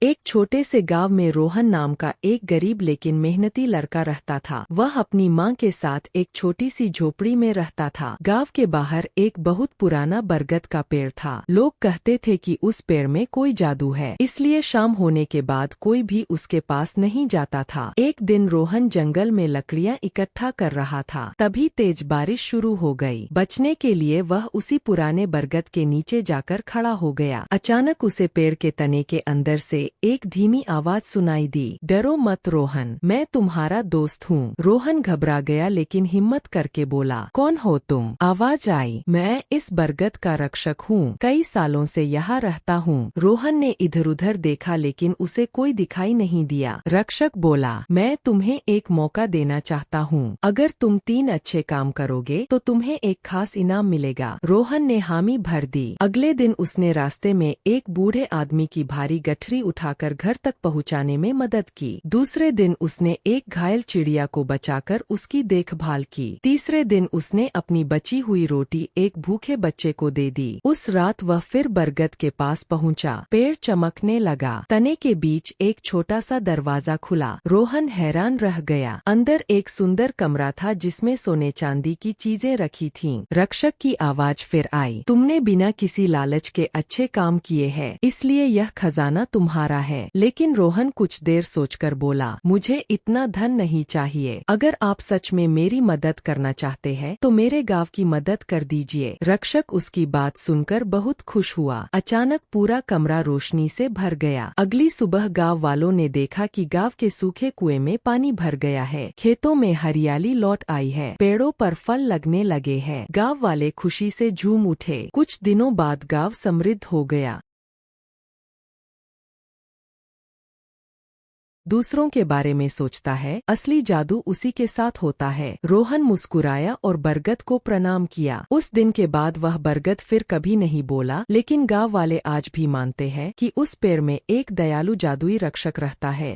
एक छोटे से गांव में रोहन नाम का एक गरीब लेकिन मेहनती लड़का रहता था। वह अपनी मां के साथ एक छोटी सी झोपड़ी में रहता था। गांव के बाहर एक बहुत पुराना बरगद का पेड़ था। लोग कहते थे कि उस पेड़ में कोई जादू है, इसलिए शाम होने के बाद कोई भी उसके पास नहीं जाता था। एक दिन रोहन जंगल में लकड़ियां इकट्ठा कर रहा था, तभी तेज बारिश शुरू हो गई। बचने के लिए वह उसी पुराने बरगद के नीचे जाकर खड़ा हो गया। अचानक उसे पेड़ के तने के अंदर से एक धीमी आवाज सुनाई दी, डरो मत रोहन, मैं तुम्हारा दोस्त हूँ। रोहन घबरा गया लेकिन हिम्मत करके बोला, कौन हो तुम? आवाज आई, मैं इस बरगद का रक्षक हूँ, कई सालों से यहाँ रहता हूँ। रोहन ने इधर उधर देखा लेकिन उसे कोई दिखाई नहीं दिया। रक्षक बोला, मैं तुम्हें एक मौका देना चाहता हूँ, अगर तुम 3 अच्छे काम करोगे तो तुम्हें एक खास इनाम मिलेगा। रोहन ने हामी भर दी। अगले दिन उसने रास्ते में एक बूढ़े आदमी की भारी गठरी उठाकर घर तक पहुंचाने में मदद की। दूसरे दिन उसने एक घायल चिड़िया को बचाकर उसकी देखभाल की। तीसरे दिन उसने अपनी बची हुई रोटी एक भूखे बच्चे को दे दी। उस रात वह फिर बरगद के पास पहुंचा। पेड़ चमकने लगा, तने के बीच एक छोटा सा दरवाजा खुला। रोहन हैरान रह गया। अंदर एक सुंदर कमरा था जिसमें सोने चांदी की चीजें रखी थीं। रक्षक की आवाज फिर आई, तुमने बिना किसी लालच के अच्छे काम किए हैं, इसलिए यह खजाना तुम्हारा है। लेकिन रोहन कुछ देर सोचकर बोला, मुझे इतना धन नहीं चाहिए, अगर आप सच में मेरी मदद करना चाहते हैं तो मेरे गांव की मदद कर दीजिए। रक्षक उसकी बात सुनकर बहुत खुश हुआ। अचानक पूरा कमरा रोशनी से भर गया। अगली सुबह गांव वालों ने देखा कि गांव के सूखे कुएं में पानी भर गया है, खेतों में हरियाली लौट आई है, पेड़ों पर फल लगने लगे हैं। गांव वाले खुशी से झूम उठे। कुछ दिनों बाद गांव समृद्ध हो गया। दूसरों के बारे में सोचता है, असली जादू उसी के साथ होता है। रोहन मुस्कुराया और बरगद को प्रणाम किया। उस दिन के बाद वह बरगद फिर कभी नहीं बोला, लेकिन गांव वाले आज भी मानते हैं कि उस पेड़ में एक दयालु जादुई रक्षक रहता है।